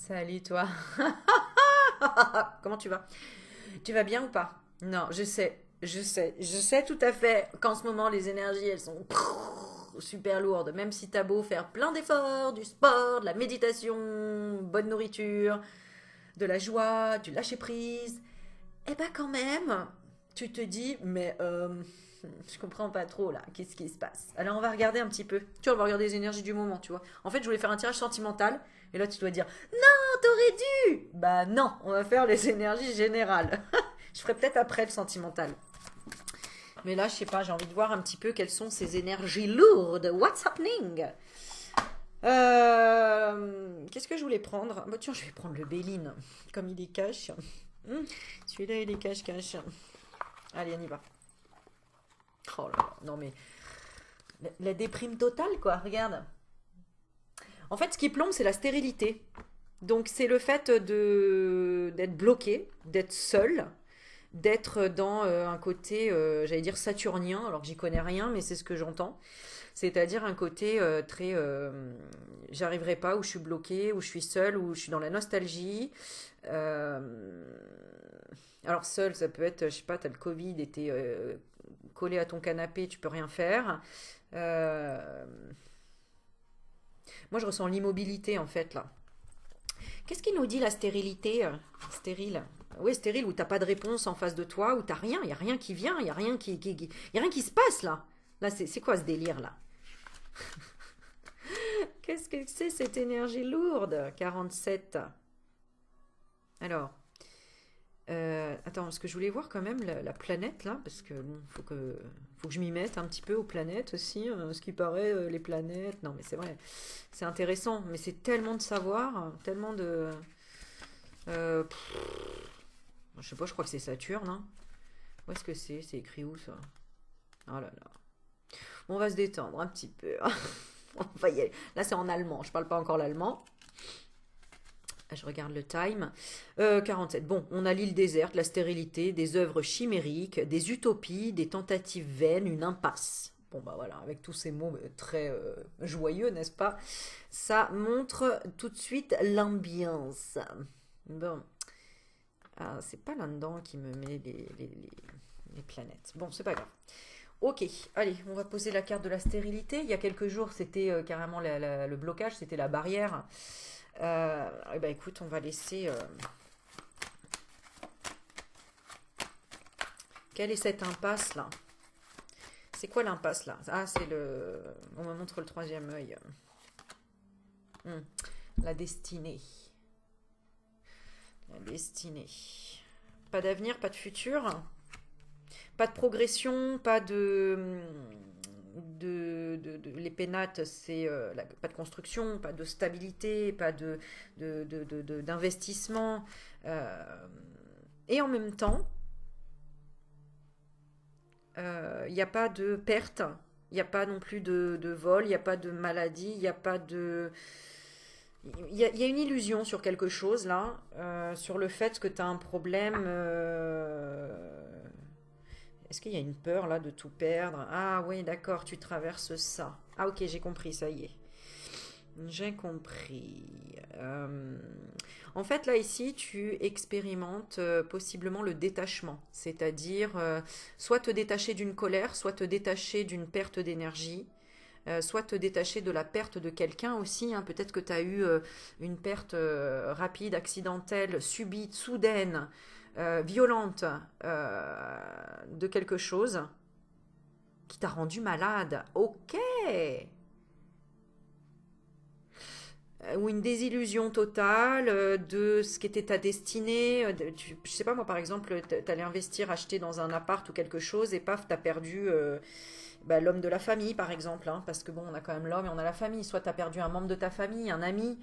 Salut toi. Comment tu vas? Tu vas bien ou pas? Non, je sais tout à fait qu'en ce moment les énergies elles sont super lourdes. Même si t'as beau faire plein d'efforts, du sport, de la méditation, bonne nourriture, de la joie, du lâcher prise, eh ben quand même, tu te dis mais je comprends pas trop là, qu'est-ce qui se passe? Alors on va regarder un petit peu. Tu vois, on va regarder les énergies du moment, tu vois. En fait, je voulais faire un tirage sentimental et là tu dois dire non, t'aurais dû. Bah non, on va faire les énergies générales. Je ferai peut-être après le sentimental. Mais là, je sais pas, j'ai envie de voir un petit peu quelles sont ces énergies lourdes. What's happening? Qu'est-ce que je voulais prendre? Bah tiens, je vais prendre le Béline, comme il est cash. Celui-là, il est cache-cache. Allez, on y va. Oh là là, non mais la déprime totale, quoi, regarde. En fait, ce qui plombe, c'est la stérilité. Donc, c'est le fait d'être bloqué, d'être seul, d'être dans un côté, j'allais dire saturnien, alors que j'y connais rien, mais c'est ce que j'entends. C'est-à-dire un côté très, j'arriverai pas, où je suis bloqué, où je suis seul, où je suis dans la nostalgie. Euh, alors seul, ça peut être, je sais pas, t'as le Covid et t'es collé à ton canapé, tu peux rien faire. Euh, Moi, je ressens l'immobilité en fait là. Qu'est-ce qui nous dit la stérilité stérile? Oui, stérile où t'as pas de réponse en face de toi, où t'as rien, il y a rien qui vient, il y a rien y a rien qui se passe là. Là, c'est quoi ce délire là? Qu'est-ce que c'est cette énergie lourde? 47. Alors, attends, parce que je voulais voir quand même la planète là, parce que bon, faut que je m'y mette un petit peu aux planètes aussi. Ce qui paraît, les planètes. Non, mais c'est vrai, c'est intéressant, mais c'est tellement de savoir, tellement de. Pff, je sais pas, je crois que c'est Saturne, hein. Où est-ce que c'est? C'est écrit où ça? Oh là là. On va se détendre un petit peu. On va y aller. Là, c'est en allemand. Je parle pas encore l'allemand. Je regarde le time. 47. Bon, on a l'île déserte, la stérilité, des œuvres chimériques, des utopies, des tentatives vaines, une impasse. Bon, bah voilà, avec tous ces mots très joyeux, n'est-ce pas? Ça montre tout de suite l'ambiance. Bon, ah, c'est pas là-dedans qui me met les planètes. Bon, c'est pas grave. Ok, allez, on va poser la carte de la stérilité. Il y a quelques jours, c'était carrément le blocage, c'était la barrière. Eh ben, écoute, on va laisser. Quelle est cette impasse là? C'est quoi l'impasse là? Ah, c'est le. On me montre le troisième œil. Hmm, La destinée. La destinée. Pas d'avenir, pas de futur, pas de progression, pas les pénates, c'est pas de construction, pas de stabilité, pas d'investissement. Euh, et en même temps, il n'y a pas de perte, il n'y a pas non plus de vol, il n'y a pas de maladie, il n'y a pas de. Il y a une illusion sur quelque chose là, sur le fait que tu as un problème. Est-ce qu'il y a une peur là de tout perdre? Ah oui, d'accord, tu traverses ça. Ah ok, j'ai compris, ça y est. J'ai compris. En fait, là, ici, tu expérimentes possiblement le détachement, c'est-à-dire soit te détacher d'une colère, soit te détacher d'une perte d'énergie, soit te détacher de la perte de quelqu'un aussi, hein. Peut-être que tu as eu une perte rapide, accidentelle, subite, soudaine, violente de quelque chose qui t'a rendu malade. Ok. Ou une désillusion totale de ce qu'était ta destinée. Je sais pas, moi, par exemple, t'allais investir, acheter dans un appart ou quelque chose, et paf, t'as perdu bah, l'homme de la famille, par exemple, hein, parce que bon, on a quand même l'homme et on a la famille. Soit t'as perdu un membre de ta famille, un ami,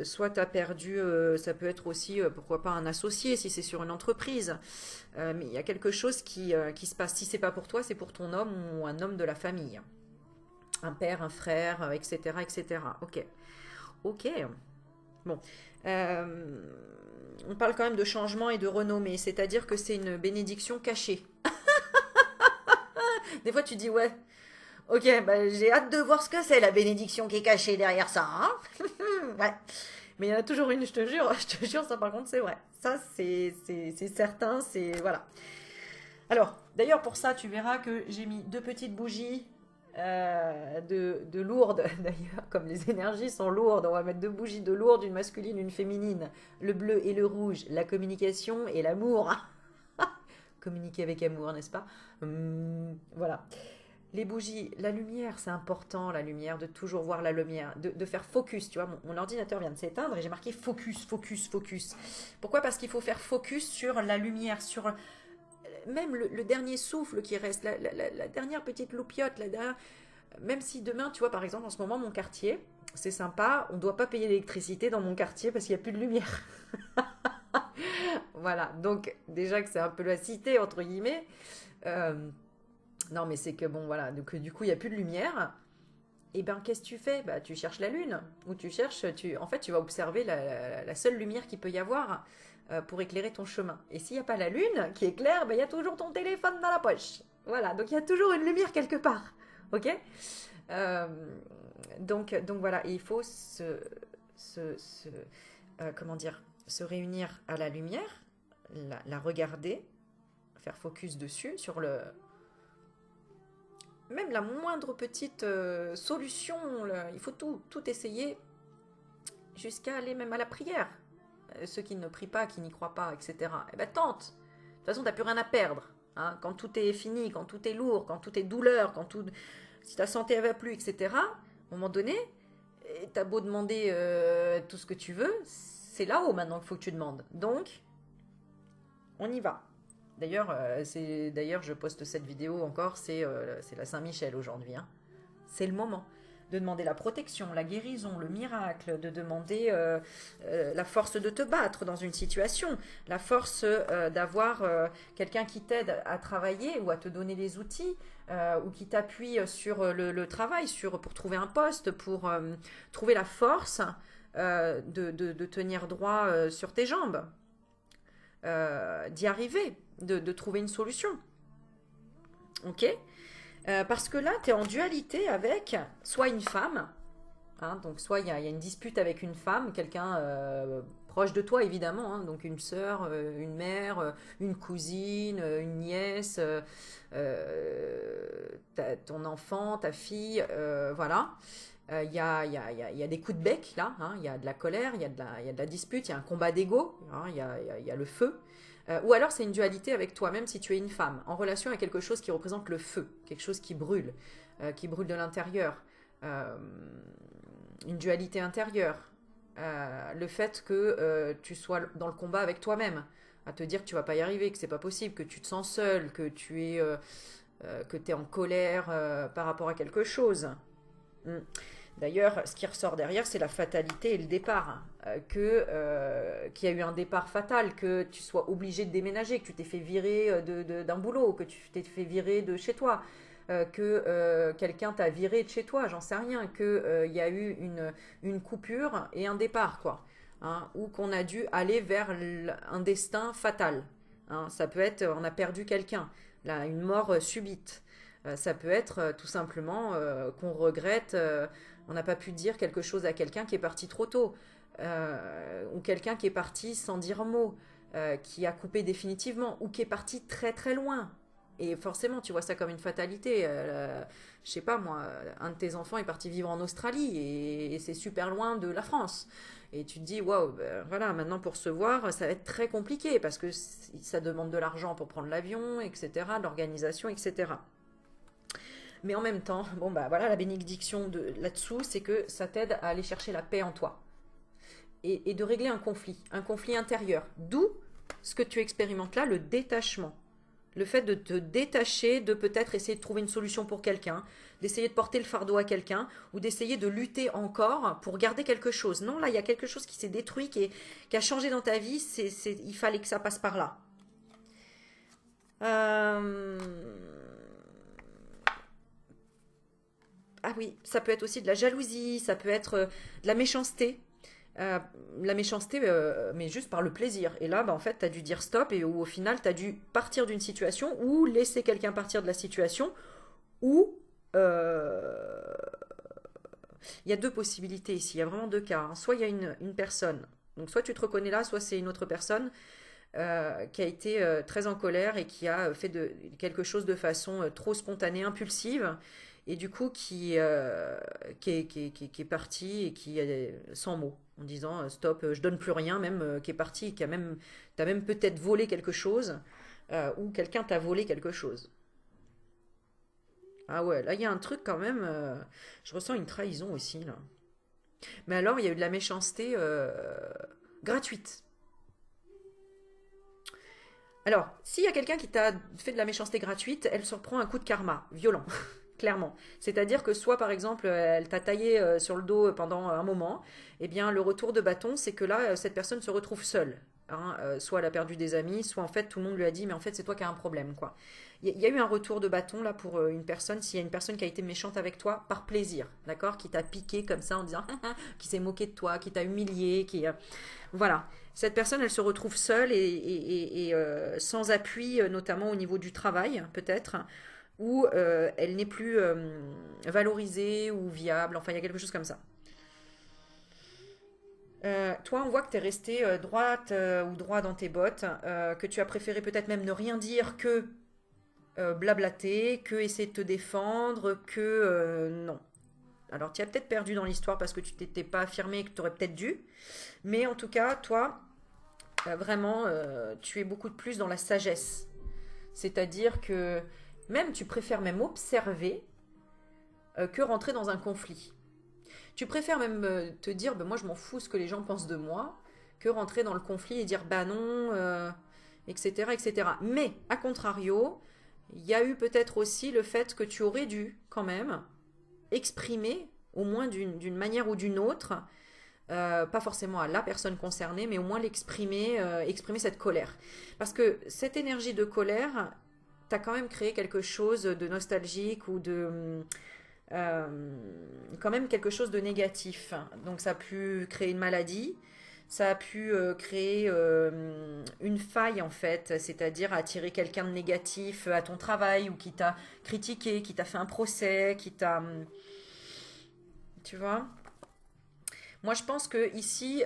soit t'as perdu, ça peut être aussi, pourquoi pas, un associé, si c'est sur une entreprise. Mais il y a quelque chose qui se passe. Si c'est pas pour toi, c'est pour ton homme ou un homme de la famille. Un père, un frère, etc., etc. Ok. Ok. Bon. Euh, on parle quand même de changement et de renommée, c'est-à-dire que c'est une bénédiction cachée. Des fois, tu dis, ouais, ok, bah, j'ai hâte de voir ce que c'est la bénédiction qui est cachée derrière ça, hein. Ouais. Mais il y en a toujours une, je te jure, je te jure, ça par contre c'est vrai. Ça c'est certain, c'est voilà. Alors, d'ailleurs pour ça, tu verras que j'ai mis deux petites bougies de lourdes, d'ailleurs, comme les énergies sont lourdes, on va mettre deux bougies de lourdes, une masculine, une féminine, le bleu et le rouge, la communication et l'amour. Communiquer avec amour, n'est-ce pas? Voilà. Les bougies, la lumière, c'est important, la lumière, de toujours voir la lumière, de faire focus. Tu vois, mon ordinateur vient de s'éteindre et j'ai marqué focus, focus, focus. Pourquoi? Parce qu'il faut faire focus sur la lumière, sur même le dernier souffle qui reste, la dernière petite loupiote, la dernière... Même si demain, tu vois, par exemple, en ce moment, mon quartier, c'est sympa, on ne doit pas payer l'électricité dans mon quartier parce qu'il n'y a plus de lumière. Voilà, donc déjà que c'est un peu la cité, entre guillemets. Euh, non, mais c'est que bon, voilà, donc du coup, il n'y a plus de lumière. Et ben, qu'est-ce que tu fais? Bah, tu cherches la lune, ou tu cherches, en fait, tu vas observer la seule lumière qu'il peut y avoir pour éclairer ton chemin. Et s'il n'y a pas la lune qui éclaire, ben, il y a toujours ton téléphone dans la poche. Voilà, donc il y a toujours une lumière quelque part. Ok? Euh, donc voilà, et il faut comment dire, se réunir à la lumière, la regarder, faire focus dessus, sur même la moindre petite solution, il faut tout essayer jusqu'à aller même à la prière. Ceux qui ne prient pas, qui n'y croient pas, etc. Eh ben tente. De toute façon, tu n'as plus rien à perdre. Hein. Quand tout est fini, quand tout est lourd, quand tout est douleur, si ta santé ne va plus, etc. À un moment donné, tu as beau demander tout ce que tu veux, c'est là-haut maintenant qu'il faut que tu demandes. Donc, on y va. D'ailleurs, je poste cette vidéo encore, c'est la Saint-Michel aujourd'hui. Hein. C'est le moment de demander la protection, la guérison, le miracle, de demander la force de te battre dans une situation, la force d'avoir quelqu'un qui t'aide à travailler ou à te donner des outils ou qui t'appuie sur le travail, pour trouver un poste, pour trouver la force de tenir droit sur tes jambes, d'y arriver, de trouver une solution. Ok? Parce que là, tu es en dualité avec soit une femme, hein, donc soit il y a une dispute avec une femme, quelqu'un proche de toi évidemment, hein, donc une sœur, une mère, une cousine, une nièce, ton enfant, ta fille, voilà. Il y a des coups de bec là, hein, il y a de la colère, il y a de la dispute, il y a un combat d'ego, hein, il y a le feu. Ou alors c'est une dualité avec toi-même si tu es une femme, en relation avec quelque chose qui représente le feu, quelque chose qui brûle de l'intérieur, euh, une dualité intérieure, le fait que tu sois dans le combat avec toi-même, à te dire que tu vas pas y arriver, que c'est pas possible, que tu te sens seul, que tu es en colère par rapport à quelque chose. Mm. D'ailleurs, ce qui ressort derrière, c'est la fatalité et le départ. Qu'il y a eu un départ fatal, que tu sois obligé de déménager, que tu t'es fait virer d'un boulot, que tu t'es fait virer de chez toi, que quelqu'un t'a viré de chez toi, j'en sais rien, qu'il y a eu une coupure et un départ, quoi. Hein, ou qu'on a dû aller vers un destin fatal. Hein, ça peut être, on a perdu quelqu'un, là, une mort subite. Ça peut être tout simplement qu'on regrette, on n'a pas pu dire quelque chose à quelqu'un qui est parti trop tôt, ou quelqu'un qui est parti sans dire un mot, qui a coupé définitivement, ou qui est parti très très loin. Et forcément, tu vois ça comme une fatalité. Je sais pas moi, un de tes enfants est parti vivre en Australie et c'est super loin de la France. Et tu te dis, waouh, ben, voilà, maintenant pour se voir, ça va être très compliqué parce que ça demande de l'argent pour prendre l'avion, etc., de l'organisation, etc. Mais en même temps, bon bah voilà, la bénédiction là-dessous, c'est que ça t'aide à aller chercher la paix en toi et de régler un conflit intérieur. D'où ce que tu expérimentes là, le détachement. Le fait de te détacher, de peut-être essayer de trouver une solution pour quelqu'un, d'essayer de porter le fardeau à quelqu'un, ou d'essayer de lutter encore pour garder quelque chose. Non, là, il y a quelque chose qui s'est détruit, qui a changé dans ta vie, il fallait que ça passe par là. Euh... Ah oui, ça peut être aussi de la jalousie, ça peut être de la méchanceté. La méchanceté, mais juste par le plaisir. Et là, bah, en fait, tu as dû dire stop et au final, tu as dû partir d'une situation ou laisser quelqu'un partir de la situation ou Il y a deux possibilités ici, il y a vraiment deux cas, hein. Soit il y a une personne, donc soit tu te reconnais là, soit c'est une autre personne qui a été très en colère et qui a fait quelque chose de façon trop spontanée, impulsive, et du coup qui est parti et qui est sans mots, en disant stop, je donne plus rien, même qui est parti, t'as même peut-être volé quelque chose, ou quelqu'un t'a volé quelque chose. Ah ouais, là il y a un truc quand même, je ressens une trahison aussi là. Mais alors il y a eu de la méchanceté gratuite. Alors, s'il y a quelqu'un qui t'a fait de la méchanceté gratuite, elle se reprend un coup de karma, violent, clairement. C'est-à-dire que soit, par exemple, elle t'a taillé sur le dos pendant un moment, eh bien, le retour de bâton, c'est que là, cette personne se retrouve seule. Hein, soit elle a perdu des amis, soit en fait, tout le monde lui a dit, mais en fait, c'est toi qui as un problème, quoi. Il y a eu un retour de bâton, là, pour une personne, s'il y a une personne qui a été méchante avec toi, par plaisir, d'accord? Qui t'a piqué comme ça en disant, qui s'est moqué de toi, qui t'a humilié, voilà. Cette personne, elle se retrouve seule et sans appui, notamment au niveau du travail, peut-être, où elle n'est plus valorisée ou viable. Enfin, il y a quelque chose comme ça. Toi, on voit que tu es resté droite ou droit dans tes bottes, que tu as préféré peut-être même ne rien dire que blablater, que essayer de te défendre, que non. Alors, tu as peut-être perdu dans l'histoire parce que tu t'étais pas affirmé et que tu aurais peut-être dû. Mais en tout cas, toi, vraiment, tu es beaucoup de plus dans la sagesse. C'est-à-dire que même tu préfères même observer que rentrer dans un conflit. Tu préfères même te dire, ben moi je m'en fous ce que les gens pensent de moi, que rentrer dans le conflit et dire, bah non, etc., etc. Mais, à contrario, il y a eu peut-être aussi le fait que tu aurais dû quand même exprimer, au moins d'une manière ou d'une autre, pas forcément à la personne concernée, mais au moins l'exprimer, exprimer cette colère. Parce que cette énergie de colère, t'as quand même créé quelque chose de nostalgique ou de quand même quelque chose de négatif. Donc ça a pu créer une maladie, ça a pu créer une faille en fait, c'est-à-dire attirer quelqu'un de négatif à ton travail ou qui t'a critiqué, qui t'a fait un procès, qui t'a... Tu vois. Moi, je pense que ici,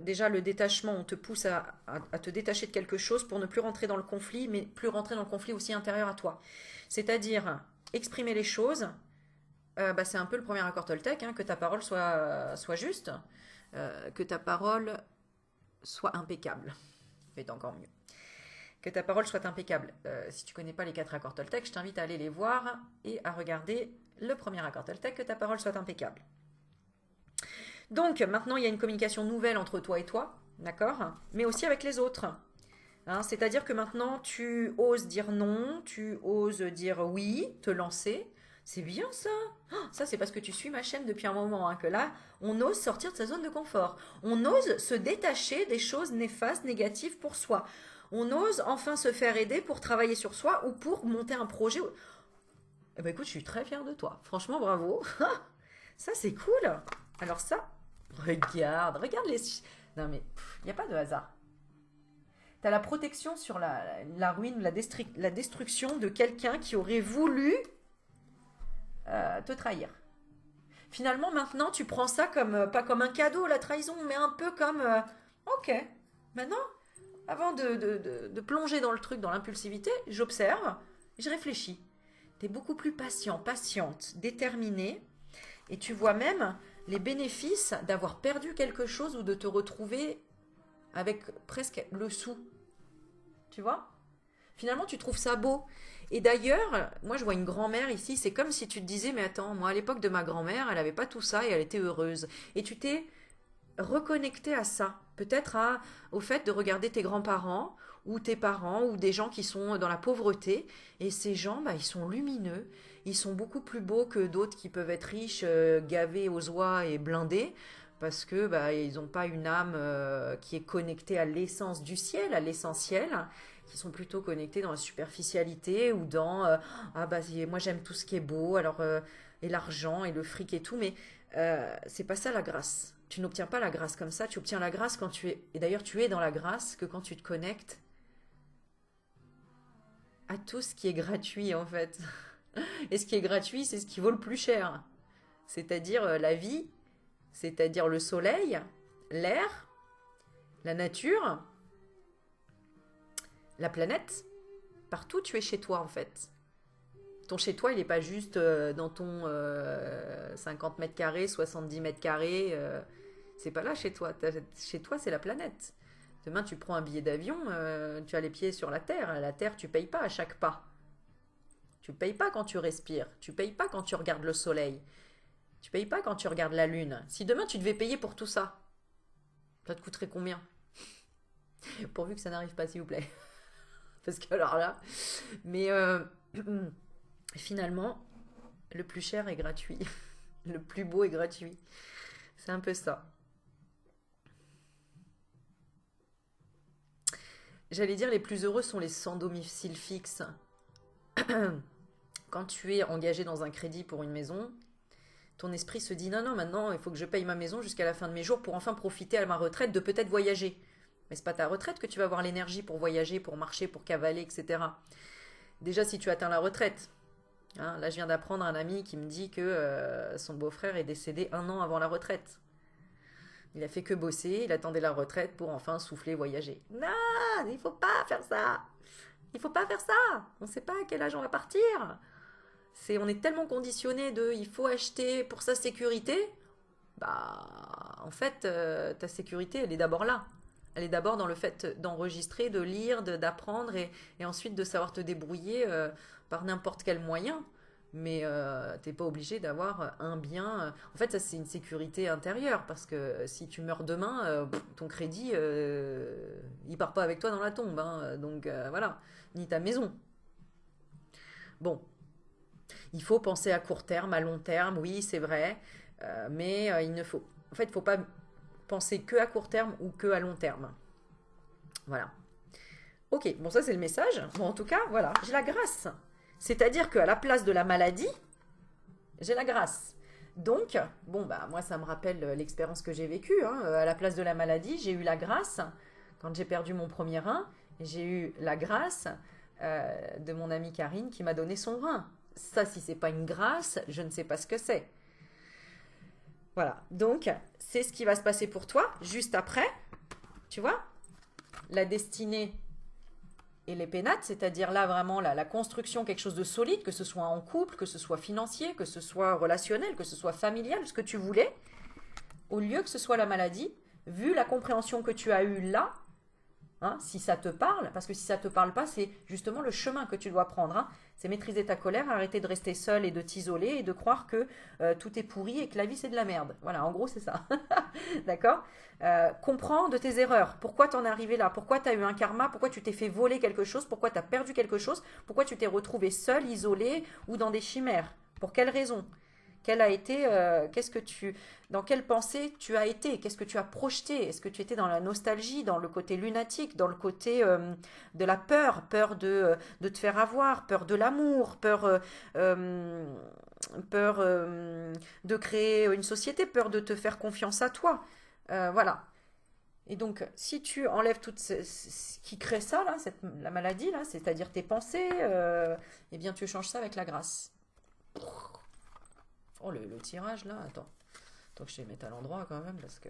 déjà, le détachement, on te pousse à te détacher de quelque chose pour ne plus rentrer dans le conflit, mais plus rentrer dans le conflit aussi intérieur à toi. C'est-à-dire, exprimer les choses, bah, c'est un peu le premier accord Toltec, hein, que ta parole soit juste, que ta parole soit impeccable. C'est encore mieux. Que ta parole soit impeccable. Si tu connais pas les quatre accords Toltec, je t'invite à aller les voir et à regarder le premier accord Toltec, que ta parole soit impeccable. Donc maintenant, il y a une communication nouvelle entre toi et toi, d'accord? Mais aussi avec les autres. Hein, c'est-à-dire que maintenant, tu oses dire non, tu oses dire oui, te lancer. C'est bien ça. Oh, ça, c'est parce que tu suis ma chaîne depuis un moment, hein, que là, on ose sortir de sa zone de confort. On ose se détacher des choses néfastes, négatives pour soi. On ose enfin se faire aider pour travailler sur soi ou pour monter un projet. Eh ben écoute, je suis très fière de toi. Franchement, bravo. Ça, c'est cool. Alors ça, regarde les... Non mais, il n'y a pas de hasard. T'as la protection sur la ruine, la destruction de quelqu'un qui aurait voulu te trahir. Finalement, maintenant, tu prends ça comme, pas comme un cadeau, la trahison, mais un peu comme, ok, maintenant, avant de plonger dans le truc, dans l'impulsivité, j'observe, je réfléchis. T'es beaucoup plus patient, patiente, déterminée, et tu vois même les bénéfices d'avoir perdu quelque chose ou de te retrouver avec presque le sou. Tu vois? Finalement, tu trouves ça beau. Et d'ailleurs, moi je vois une grand-mère ici, c'est comme si tu te disais, mais attends, moi à l'époque de ma grand-mère, elle n'avait pas tout ça et elle était heureuse. Et tu t'es reconnecté à ça. Peut-être au fait de regarder tes grands-parents ou tes parents ou des gens qui sont dans la pauvreté. Et ces gens, bah, ils sont lumineux. Ils sont beaucoup plus beaux que d'autres qui peuvent être riches, gavés aux oies et blindés. Parce que bah, ils n'ont pas une âme qui est connectée à l'essence du ciel, à l'essentiel, qui sont plutôt connectés dans la superficialité ou dans ah bah moi j'aime tout ce qui est beau, alors et l'argent et le fric et tout, mais c'est pas ça la grâce. Tu n'obtiens pas la grâce comme ça, tu obtiens la grâce quand tu es, et d'ailleurs tu es dans la grâce que quand tu te connectes à tout ce qui est gratuit en fait. Et ce qui est gratuit, c'est ce qui vaut le plus cher. c'est-à-dire la vie, c'est-à-dire le soleil, l'air, la nature, la planète. Partout, tu es chez toi, en fait. Ton chez toi, il n'est pas juste dans ton 50 mètres carrés, 70 mètres carrés. C'est pas là chez toi. Chez toi, c'est la planète. Demain, tu prends un billet d'avion, tu as les pieds sur la terre. La terre, tu payes pas à chaque pas. Tu payes pas quand tu respires. Tu payes pas quand tu regardes le soleil. Tu payes pas quand tu regardes la lune. Si demain, tu devais payer pour tout ça, ça te coûterait combien? Pourvu que ça n'arrive pas, s'il vous plaît. Parce que alors là... Mais finalement, le plus cher est gratuit. Le plus beau est gratuit. C'est un peu ça. J'allais dire, les plus heureux sont les sans domicile fixe. Quand tu es engagé dans un crédit pour une maison, ton esprit se dit non, non, maintenant il faut que je paye ma maison jusqu'à la fin de mes jours pour enfin profiter à ma retraite de peut-être voyager. Mais c'est pas ta retraite que tu vas avoir l'énergie pour voyager, pour marcher, pour cavaler, etc. Déjà, si tu atteins la retraite, hein, là je viens d'apprendre un ami qui me dit que son beau-frère est décédé 1 an avant la retraite. Il a fait que bosser, il attendait la retraite pour enfin souffler, voyager. Non, il faut pas faire ça. Il faut pas faire ça. On ne sait pas à quel âge on va partir. On est tellement conditionné de il faut acheter pour sa sécurité. Bah, en fait, ta sécurité, elle est d'abord là. Elle est d'abord dans le fait d'enregistrer, de lire, d'apprendre et ensuite de savoir te débrouiller par n'importe quel moyen. Mais t'es pas obligé d'avoir un bien. En fait, ça, c'est une sécurité intérieure parce que si tu meurs demain, ton crédit, il part pas avec toi dans la tombe. Hein. Donc voilà, ni ta maison. Bon, il faut penser à court terme, à long terme, oui, c'est vrai, mais il ne faut, en fait, il ne faut pas penser que à court terme ou que à long terme. Voilà. Ok, bon, ça c'est le message. Bon, en tout cas, voilà, j'ai la grâce. C'est-à-dire qu'à la place de la maladie, j'ai la grâce. Donc, bon, bah, moi, ça me rappelle l'expérience que j'ai vécue. Hein. À la place de la maladie, j'ai eu la grâce. Quand j'ai perdu mon premier rein, j'ai eu la grâce de mon amie Karine qui m'a donné son rein. Ça, si c'est pas une grâce, je ne sais pas ce que c'est. Voilà, donc c'est ce qui va se passer pour toi juste après, tu vois, la destinée et les pénates, c'est-à-dire là vraiment la construction, quelque chose de solide, que ce soit en couple, que ce soit financier, que ce soit relationnel, que ce soit familial, ce que tu voulais, au lieu que ce soit la maladie, vu la compréhension que tu as eue là, hein, si ça te parle, parce que si ça ne te parle pas, c'est justement le chemin que tu dois prendre. Hein. C'est maîtriser ta colère, arrêter de rester seul et de t'isoler et de croire que tout est pourri et que la vie c'est de la merde. Voilà, en gros c'est ça. D'accord. Comprends de tes erreurs. Pourquoi t'en es arrivé là? Pourquoi tu as eu un karma? Pourquoi tu t'es fait voler quelque chose? Pourquoi tu as perdu quelque chose? Pourquoi tu t'es retrouvé seul, isolé ou dans des chimères? Pour quelle raison? Quelle a été, dans quelle pensée tu as été? Qu'est-ce que tu as projeté? Est-ce que tu étais dans la nostalgie, dans le côté lunatique, dans le côté de la peur, peur de te faire avoir, peur de l'amour, peur de créer une société, peur de te faire confiance à toi? Voilà. Et donc, si tu enlèves tout ce qui crée ça, là, la maladie, là, c'est-à-dire tes pensées, eh bien, tu changes ça avec la grâce. Oh, le tirage là, attends que je te les mette à l'endroit quand même parce que.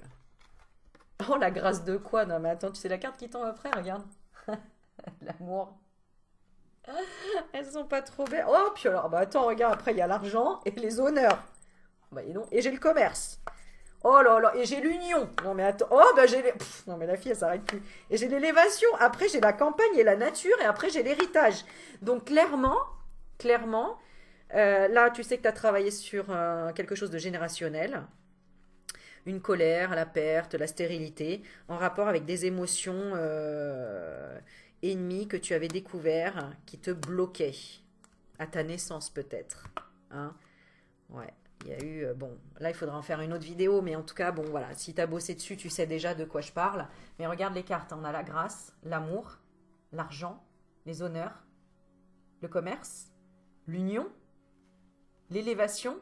Oh, la grâce de quoi? Non, mais attends, tu sais la carte qui tombe après, regarde. L'amour. Elles sont pas trop belles. Oh, puis alors, bah attends, regarde, après il y a l'argent et les honneurs. Bah, et j'ai le commerce. Oh là là, et j'ai l'union. Non, mais attends. Oh, bah j'ai les. Pff, non, mais la fille, elle s'arrête plus. Et j'ai l'élévation. Après, j'ai la campagne et la nature. Et après, j'ai l'héritage. Donc, clairement. Là, tu sais que tu as travaillé sur quelque chose de générationnel, une colère, la perte, la stérilité, en rapport avec des émotions ennemies que tu avais découvertes, qui te bloquaient, à ta naissance peut-être. Hein. Ouais, il y a eu... bon, là, il faudra en faire une autre vidéo, mais en tout cas, bon, voilà, si tu as bossé dessus, tu sais déjà de quoi je parle. Mais regarde les cartes, on a la grâce, l'amour, l'argent, les honneurs, le commerce, l'union, l'élévation,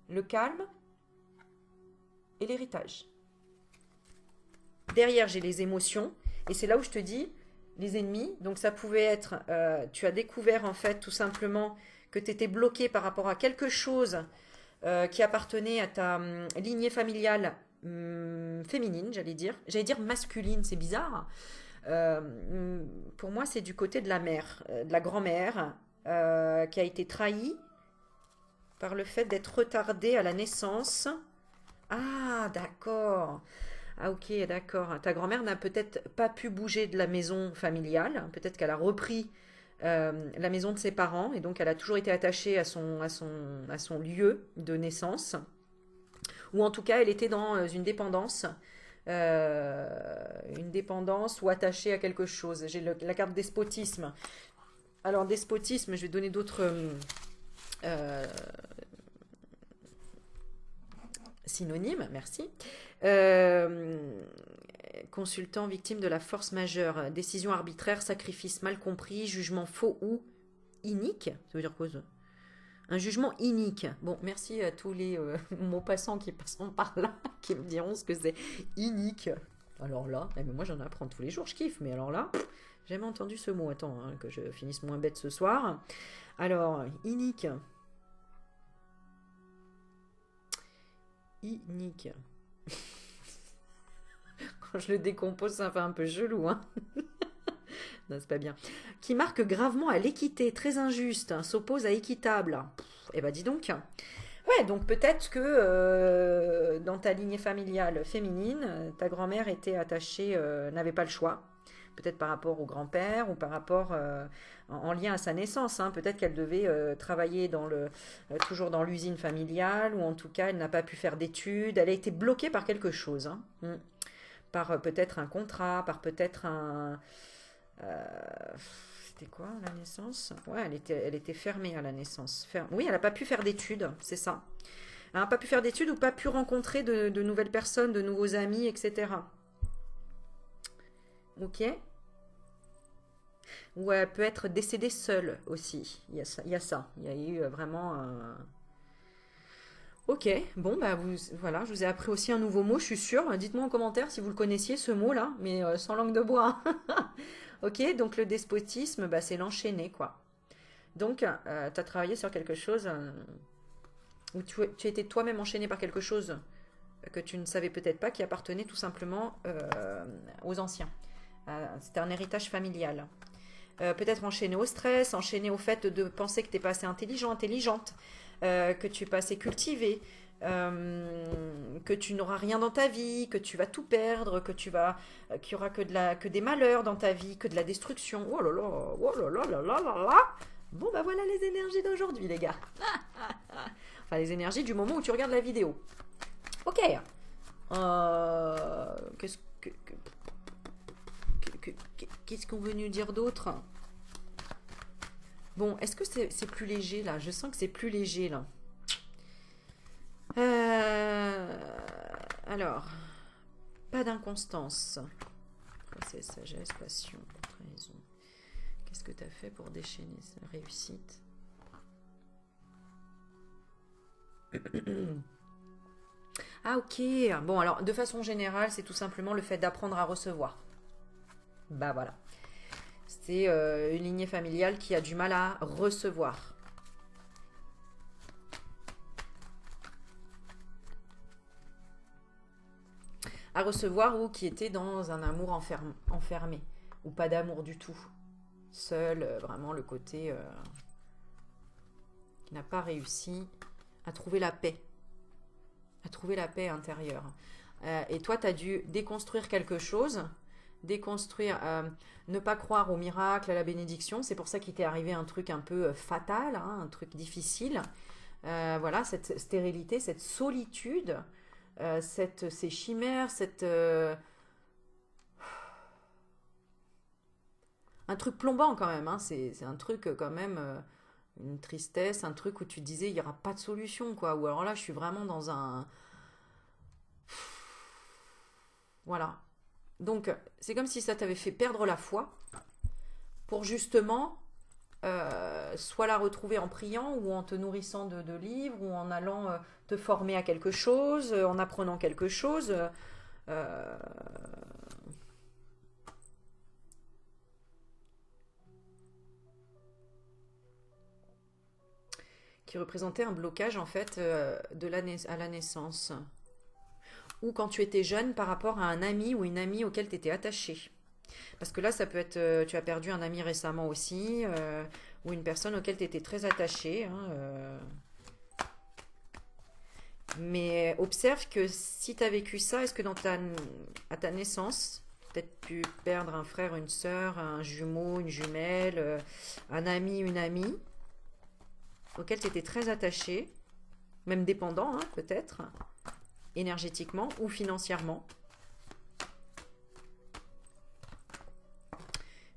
le calme et l'héritage. Derrière, j'ai les émotions. Et c'est là où je te dis, les ennemis. Donc ça pouvait être, tu as découvert en fait tout simplement que tu étais bloqué par rapport à quelque chose qui appartenait à ta lignée familiale féminine, j'allais dire. J'allais dire masculine, c'est bizarre. Pour moi, c'est du côté de la mère, de la grand-mère, qui a été trahie par le fait d'être retardée à la naissance. Ah, d'accord. Ah, ok, d'accord. Ta grand-mère n'a peut-être pas pu bouger de la maison familiale. Peut-être qu'elle a repris la maison de ses parents et donc elle a toujours été attachée à son lieu de naissance. Ou en tout cas, elle était dans une dépendance ou attachée à quelque chose. J'ai la carte despotisme. Alors, despotisme, je vais donner d'autres euh, synonymes, merci. Euh, Consultant victime de la force majeure, décision arbitraire, sacrifice mal compris, jugement faux ou inique. Ça veut dire quoi ça? Un jugement inique. Bon, merci à tous les mots passants qui passeront par là, qui me diront ce que c'est inique. Alors là, mais moi j'en apprends tous les jours, je kiffe, mais alors là, j'ai jamais entendu ce mot. Attends, hein, que je finisse moins bête ce soir. Alors, inique. Inique. Quand je le décompose, ça fait un peu chelou, hein. Non, c'est pas bien. Qui marque gravement à l'équité, très injuste, hein, s'oppose à équitable. Eh ben dis donc. Ouais, donc peut-être que dans ta lignée familiale féminine, ta grand-mère était attachée, n'avait pas le choix. Peut-être par rapport au grand-père ou par rapport en lien à sa naissance, hein. Peut-être qu'elle devait travailler toujours dans l'usine familiale ou en tout cas elle n'a pas pu faire d'études. Elle a été bloquée par quelque chose, hein. Par peut-être un contrat, par peut-être un, euh, c'était quoi la naissance? Ouais, elle était fermée à la naissance. Oui, elle n'a pas pu faire d'études, c'est ça. Elle n'a pas pu faire d'études ou pas pu rencontrer de nouvelles personnes, de nouveaux amis, etc. Ok. Ou elle peut être décédée seule aussi. Il y a ça. Il y a, ça. Il y a eu vraiment un... Ok, bon, bah voilà, je vous ai appris aussi un nouveau mot, je suis sûre. Dites-moi en commentaire si vous le connaissiez, ce mot-là, mais sans langue de bois. Ok, donc le despotisme, bah, c'est l'enchaîner, quoi. Donc, tu as travaillé sur quelque chose où tu étais toi-même enchaîné par quelque chose que tu ne savais peut-être pas, qui appartenait tout simplement aux anciens. C'était un héritage familial. Peut-être enchaîné au stress, enchaîné au fait de penser que tu n'es pas assez intelligent, intelligente, que tu n'es pas assez cultivé, que tu n'auras rien dans ta vie, que tu vas tout perdre, qu'il y aura que des malheurs dans ta vie, que de la destruction. Oh là là, oh là là là là là là. Bon bah voilà les énergies d'aujourd'hui les gars. Enfin les énergies du moment où tu regardes la vidéo. Ok. Qu'est-ce qu'est-ce qu'on veut nous dire d'autre? Bon, est-ce que c'est plus léger là? Je sens que c'est plus léger là. Alors, pas d'inconstance. C'est sagesse, passion, trahison. Qu'est-ce que tu as fait pour déchaîner sa réussite? Ah ok. Bon alors, de façon générale, c'est tout simplement le fait d'apprendre à recevoir. Bah voilà. C'est une lignée familiale qui a du mal à recevoir. À recevoir ou qui était dans un amour enfermé. Ou pas d'amour du tout. Seul, vraiment le côté qui n'a pas réussi à trouver la paix. À trouver la paix intérieure. Et toi, tu as dû déconstruire quelque chose. Déconstruire, ne pas croire au miracle, à la bénédiction. C'est pour ça qu'il t'est arrivé un truc un peu fatal, hein, un truc difficile. Voilà, cette stérilité, cette solitude, ces chimères, un truc plombant quand même. Hein, c'est un truc quand même, une tristesse, un truc où tu te disais il n'y aura pas de solution, quoi. Ou alors là, je suis vraiment dans un... Voilà. Donc, c'est comme si ça t'avait fait perdre la foi pour justement soit la retrouver en priant ou en te nourrissant de livres ou en allant te former à quelque chose, en apprenant quelque chose. Euh, qui représentait un blocage en fait à la naissance. Ou quand tu étais jeune par rapport à un ami ou une amie auquel tu étais attaché. Parce que là, ça peut être, tu as perdu un ami récemment aussi, ou une personne auquel tu étais très attaché. Hein, mais observe que si tu as vécu ça, est-ce que à ta naissance, peut-être pu perdre un frère, une sœur, un jumeau, une jumelle, un ami, une amie, auquel tu étais très attaché, même dépendant, hein, peut-être, énergétiquement ou financièrement.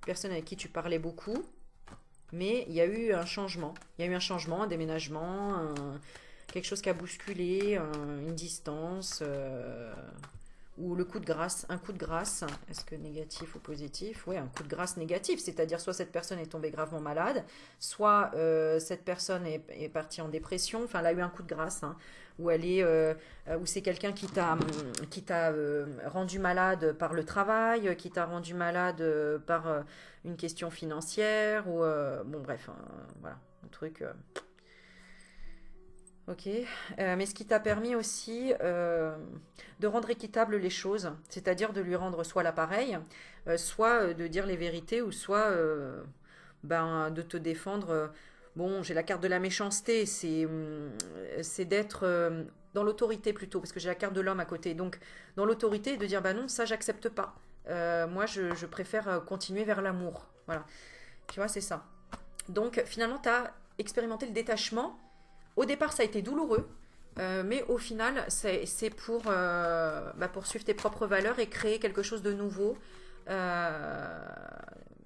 Personne avec qui tu parlais beaucoup, mais il y a eu un changement. Il y a eu un changement, un déménagement, quelque chose qui a bousculé, une distance, ou le coup de grâce, un coup de grâce. Est-ce que négatif ou positif? Oui, un coup de grâce négatif, c'est-à-dire soit cette personne est tombée gravement malade, soit cette personne est partie en dépression. Enfin, elle a eu un coup de grâce, hein, où où c'est quelqu'un qui t'a rendu malade par le travail, qui t'a rendu malade par une question financière, ou bon bref, voilà, un truc. Ok. Mais ce qui t'a permis aussi de rendre équitable les choses, c'est-à-dire de lui rendre soit l'appareil, soit de dire les vérités, ou soit ben, de te défendre. Bon, j'ai la carte de la méchanceté, c'est d'être dans l'autorité plutôt, parce que j'ai la carte de l'homme à côté. Donc, dans l'autorité, de dire, bah non, ça, j'accepte pas. Moi, je préfère continuer vers l'amour. Voilà. Tu vois, c'est ça. Donc, finalement, tu as expérimenté le détachement. Au départ, ça a été douloureux, mais au final, c'est pour poursuivre tes propres valeurs et créer quelque chose de nouveau, euh,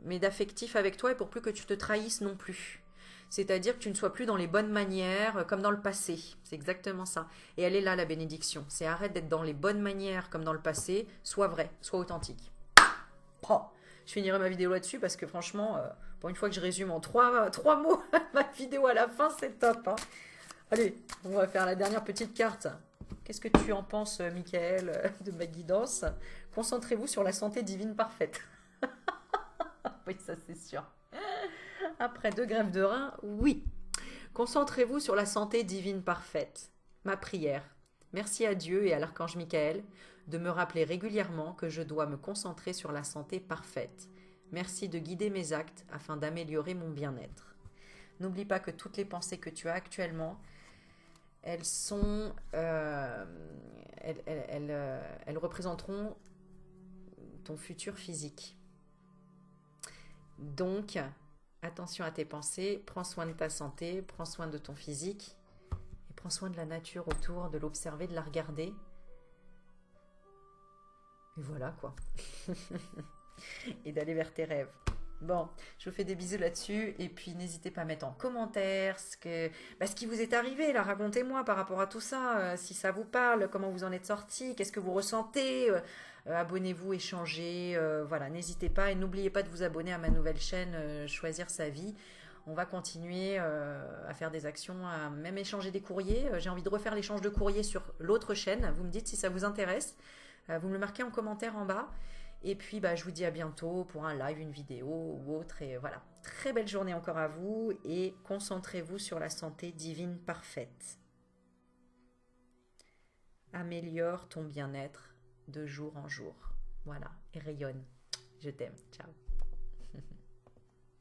mais d'affectif avec toi, et pour plus que tu te trahisses non plus. C'est-à-dire que tu ne sois plus dans les bonnes manières comme dans le passé. C'est exactement ça. Et elle est là, la bénédiction. C'est arrête d'être dans les bonnes manières comme dans le passé, sois vrai, sois authentique. Oh, je finirai ma vidéo là-dessus parce que franchement, pour une fois que je résume en trois mots ma vidéo à la fin, c'est top. Hein. Allez, on va faire la dernière petite carte. Qu'est-ce que tu en penses, Michael, de ma guidance? Concentrez-vous sur la santé divine parfaite. Oui, ça c'est sûr. Après 2 grèves de rein, oui. Concentrez-vous sur la santé divine parfaite. Ma prière. Merci à Dieu et à l'archange Michael de me rappeler régulièrement que je dois me concentrer sur la santé parfaite. Merci de guider mes actes afin d'améliorer mon bien-être. N'oublie pas que toutes les pensées que tu as actuellement, elles sont, elles représenteront ton futur physique. Donc, attention à tes pensées, prends soin de ta santé, prends soin de ton physique, et prends soin de la nature autour, de l'observer, de la regarder. Et voilà quoi. Et d'aller vers tes rêves. Bon, je vous fais des bisous là-dessus et puis n'hésitez pas à mettre en commentaire ce qui vous est arrivé, là, racontez-moi par rapport à tout ça, si ça vous parle, comment vous en êtes sorti, qu'est-ce que vous ressentez, abonnez-vous, échangez, voilà, n'hésitez pas et n'oubliez pas de vous abonner à ma nouvelle chaîne Choisir sa vie. On va continuer à faire des actions, à même échanger des courriers. J'ai envie de refaire l'échange de courriers sur l'autre chaîne, vous me dites si ça vous intéresse, vous me le marquez en commentaire en bas. Et puis, bah, je vous dis à bientôt pour un live, une vidéo ou autre. Et voilà, très belle journée encore à vous et concentrez-vous sur la santé divine parfaite. Améliore ton bien-être de jour en jour. Voilà, et rayonne. Je t'aime. Ciao.